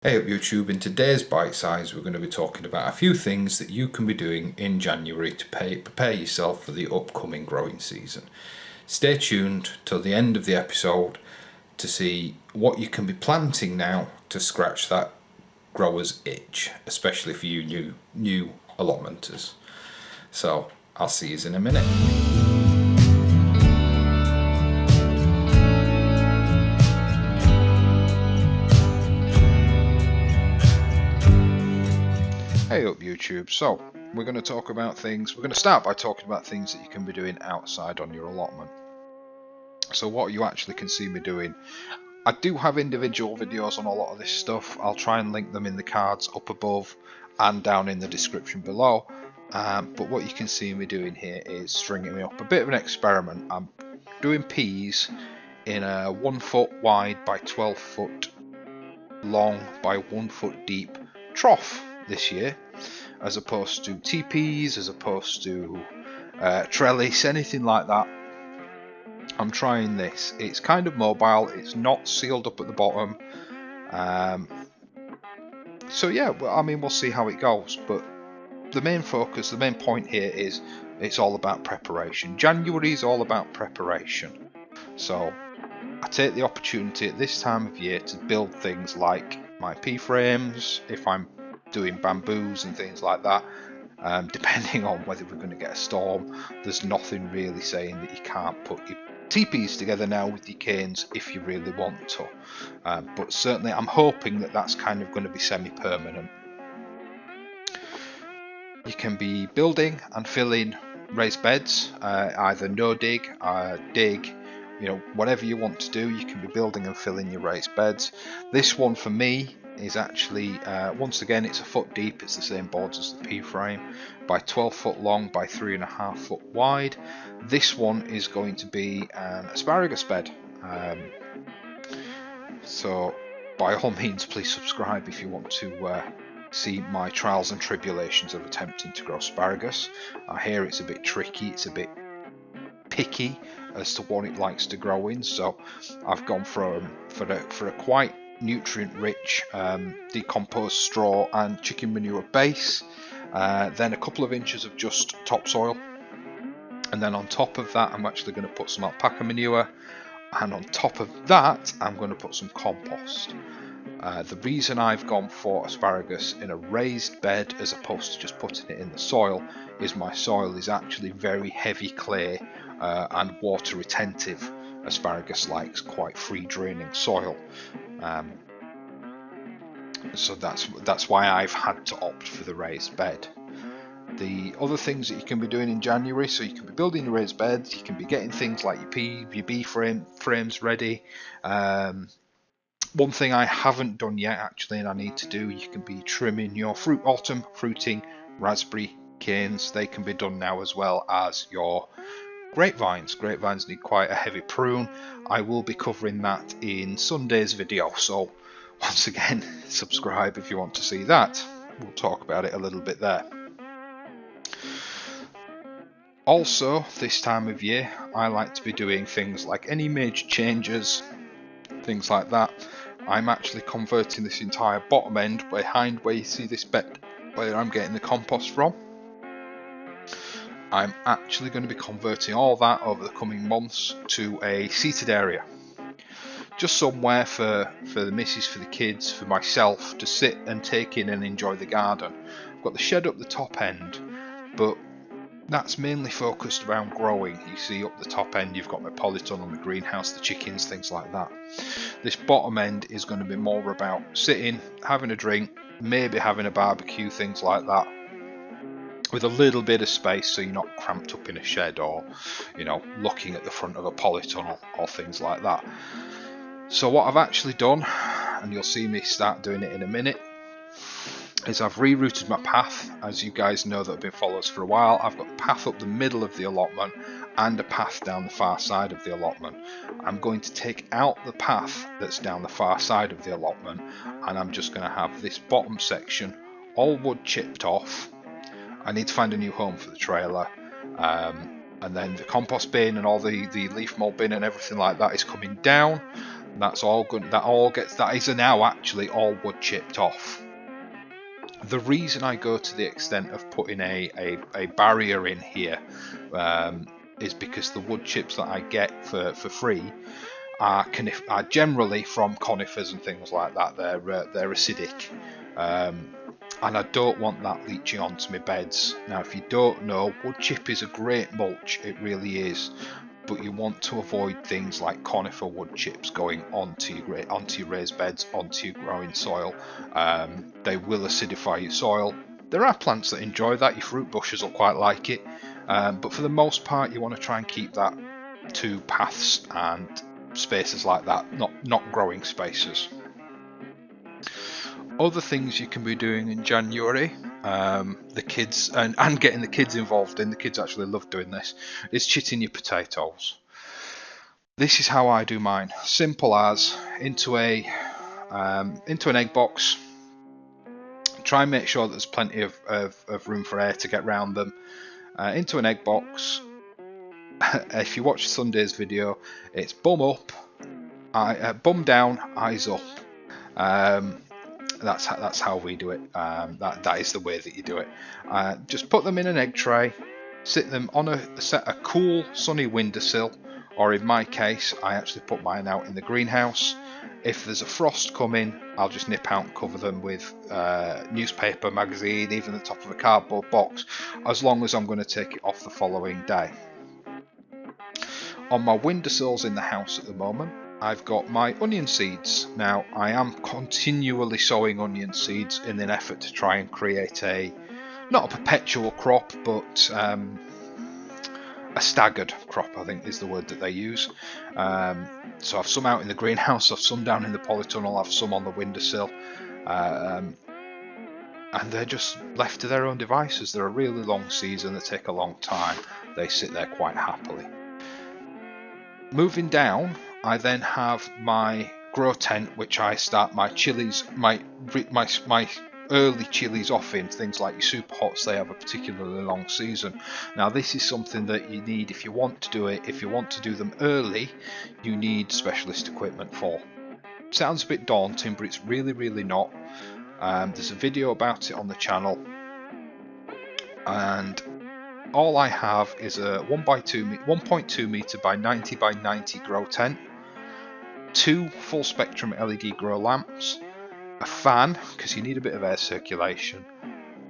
Hey up YouTube, in today's bite size we're going to be talking about a few things that you can be doing in January to prepare yourself for the upcoming growing season. Stay tuned till the end of the episode to see what you can be planting now to scratch that grower's itch, especially for you new allotmenters. So I'll see you in a minute. Hey up YouTube, so we're going to talk about things, we're going to start by talking about things that you can be doing outside on your allotment. So what you actually can see me doing, I do have individual videos on a lot of this stuff. I'll try and link them in the cards up above and down in the description below. But what you can see me doing here is stringing me up a bit of an experiment. I'm doing peas in a 1 foot wide by 12 foot long by 1 foot deep trough this year, as opposed to teepees, as opposed to trellis, anything like that. I'm trying this. It's kind of mobile, it's not sealed up at the bottom. So yeah, I mean, we'll see how it goes, but the main focus, the main point here is it's all about preparation. January is all about preparation. So I take the opportunity at this time of year to build things like my pea frames, if I'm doing bamboos and things like that. Depending on whether we're going to get a storm, there's nothing really saying that you can't put your teepees together now with your canes if you really want to. But certainly I'm hoping that that's kind of going to be semi-permanent. You can be building and filling raised beds, either no dig, dig, whatever you want to do. You can be building and filling your raised beds. This one for me is actually, once again, it's a foot deep. It's the same boards as the pea frame, by 12 foot long by 3.5 foot wide. This one is going to be an asparagus bed. So by all means, please subscribe if you want to see my trials and tribulations of attempting to grow asparagus. I hear it's a bit tricky, it's a bit picky as to what it likes to grow in, so I've gone for a quite nutrient rich decomposed straw and chicken manure base, then a couple of inches of just topsoil, and then on top of that I'm actually going to put some alpaca manure, and on top of that I'm going to put some compost. The reason I've gone for asparagus in a raised bed as opposed to just putting it in the soil is my soil is actually very heavy clay and water retentive. Asparagus likes quite free draining soil, so that's why I've had to opt for the raised bed. The other things that you can be doing in January, so you can be building your raised beds, you can be getting things like your bee frames ready. One thing I haven't done yet actually, and I need to do, you can be trimming your autumn fruiting raspberry canes. They can be done now, as well as your grapevines. Grapevines need quite a heavy prune. I will be covering that in Sunday's video, so once again, subscribe if you want to see that. We'll talk about it a little bit there. Also, this time of year, I like to be doing things like any major changes, things like that. I'm actually converting this entire bottom end behind where you see this bed where I'm getting the compost from. I'm actually going to be converting all that over the coming months to a seated area. Just somewhere for the missus, for the kids, for myself to sit and take in and enjoy the garden. I've got the shed up the top end, but that's mainly focused around growing. You see up the top end you've got my polytunnel, my greenhouse, the chickens, things like that. This bottom end is going to be more about sitting, having a drink, maybe having a barbecue, things like that, with a little bit of space so you're not cramped up in a shed or looking at the front of a polytunnel or things like that. So what I've actually done, and you'll see me start doing it in a minute, is I've rerouted my path. As you guys know that have been followers for a while, I've got a path up the middle of the allotment and a path down the far side of the allotment. I'm going to take out the path that's down the far side of the allotment, and I'm just going to have this bottom section all wood chipped off. I need to find a new home for the trailer, and then the compost bin and all the leaf mold bin and everything like that is coming down. That's all good. That is now actually all wood chipped off. The reason I go to the extent of putting a barrier in here is because the wood chips that I get for free are generally from conifers and things like that. They're acidic, and I don't want that leaching onto my beds. Now, if you don't know, wood chip is a great mulch. It really is. But you want to avoid things like conifer wood chips going onto your raised beds, onto your growing soil. They will acidify your soil. There are plants that enjoy that. Your fruit bushes will quite like it, but for the most part, you want to try and keep that to paths and spaces like that, not growing spaces. Other things you can be doing in January, the kids and getting the kids involved in. The kids actually love doing this. Is chitting your potatoes. This is how I do mine. Simple as into an egg box. Try and make sure that there's plenty of room for air to get round them. Into an egg box. If you watch Sunday's video, it's bum up, bum down, eyes up. That's how we do it. That is the way that you do it. Just put them in an egg tray, sit them on a cool sunny windowsill, or in my case, I actually put mine out in the greenhouse. If there's a frost coming, I'll just nip out and cover them with newspaper, magazine, even the top of a cardboard box, as long as I'm going to take it off the following day. On my windowsills in the house at the moment, I've got my onion seeds. Now, I am continually sowing onion seeds in an effort to try and create not a perpetual crop, but a staggered crop, I think is the word that they use. So I've some out in the greenhouse, I've some down in the polytunnel, I've some on the windowsill. And they're just left to their own devices. They're a really long season, they take a long time. They sit there quite happily. Moving down, I then have my grow tent, which I start my chilies, my early chilies off in. Things like your super hots, they have a particularly long season. Now, this is something that you need if you want to do it. If you want to do them early, you need specialist equipment for. Sounds a bit daunting, but it's really, really not. There's a video about it on the channel, and all I have is a 1.2 meter by 90 by 90 grow tent, 2 full spectrum LED grow lamps, a fan because you need a bit of air circulation,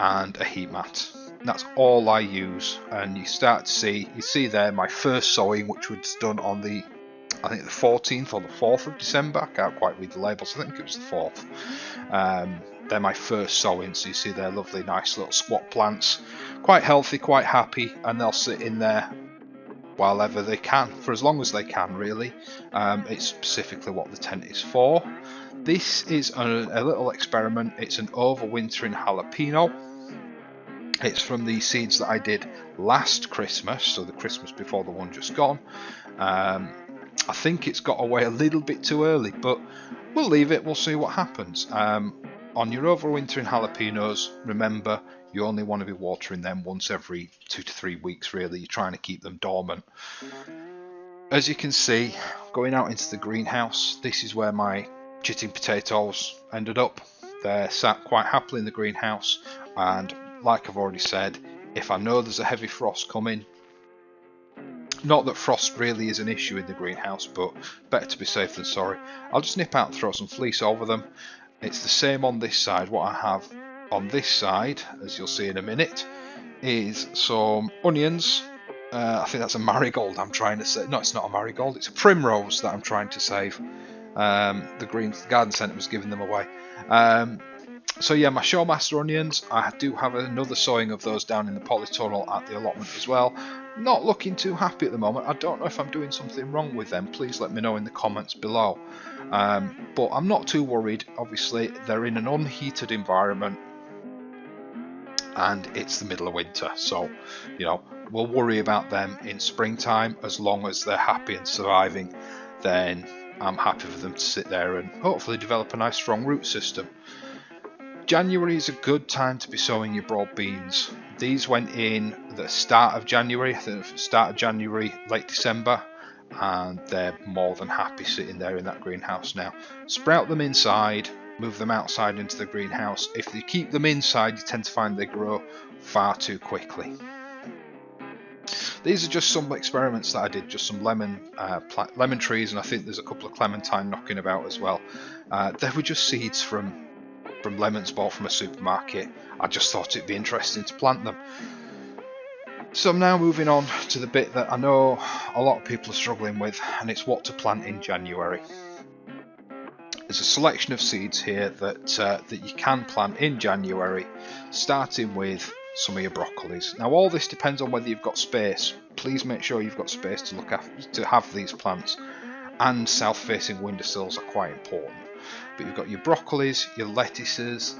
and a heat mat. That's all I use. And you see there my first sowing, which was done on the 14th or the 4th of December. I can't quite read the labels. I think it was the 4th. They're my first sowings. So you see they're lovely, nice little squat plants, quite healthy, quite happy, and they'll sit in there while ever they can, for as long as they can, really. It's specifically what the tent is for. This is a little experiment. It's an Overwintering Jalapeno. It's from the seeds that I did last Christmas, so the Christmas before the one just gone. I think it's got away a little bit too early, but we'll leave it. We'll see what happens. On your overwintering jalapenos, remember, you only want to be watering them once every 2 to 3 weeks, really. You're trying to keep them dormant. As you can see, going out into the greenhouse, this is where my chitting potatoes ended up. They're sat quite happily in the greenhouse, and like I've already said, if I know there's a heavy frost coming, not that frost really is an issue in the greenhouse, but better to be safe than sorry, I'll just nip out and throw some fleece over them. It's the same on this side. What I have on this side, as you'll see in a minute, is some onions. I think that's a marigold I'm trying to save. No, it's not a marigold, it's a primrose that I'm trying to save. The garden centre was giving them away. So yeah, my Showmaster onions, I do have another sowing of those down in the polytunnel at the allotment as well. Not looking too happy at the moment. I don't know if I'm doing something wrong with them. Please let me know in the comments below. But I'm not too worried. Obviously, they're in an unheated environment, and it's the middle of winter, so we'll worry about them in springtime. As long as they're happy and surviving, then I'm happy for them to sit there and hopefully develop a nice strong root system. January is a good time to be sowing your broad beans. These went in the start of January, I think the start of January, late December. and they're more than happy sitting there in that greenhouse now. Sprout them inside, move them outside into the greenhouse. If you keep them inside, you tend to find they grow far too quickly. These are just some experiments that I did, just some lemon trees, and I think there's a couple of clementine knocking about as well. They were just seeds from lemons bought from a supermarket. I just thought it'd be interesting to plant them. So I'm now moving on to the bit that I know a lot of people are struggling with, and it's what to plant in January. There's a selection of seeds here that you can plant in January, starting with some of your broccolis. Now all this depends on whether you've got space. Please make sure you've got space to look after, to have these plants, and south-facing windowsills are quite important. But you've got your broccolis, your lettuces.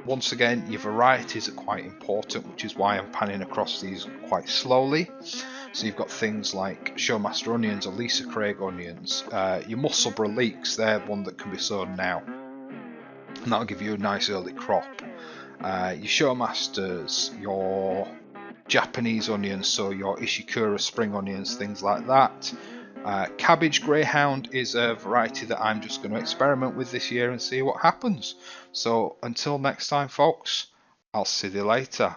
Once again, your varieties are quite important, which is why I'm panning across these quite slowly. So you've got things like Showmaster onions or Lisa Craig onions. Your Musselburgh leeks, they're one that can be sown now, and that'll give you a nice early crop. Your Showmasters, your Japanese onions, so your Ishikura spring onions, things like that. Cabbage Greyhound is a variety that I'm just going to experiment with this year and see what happens. So until next time, folks, I'll see you later.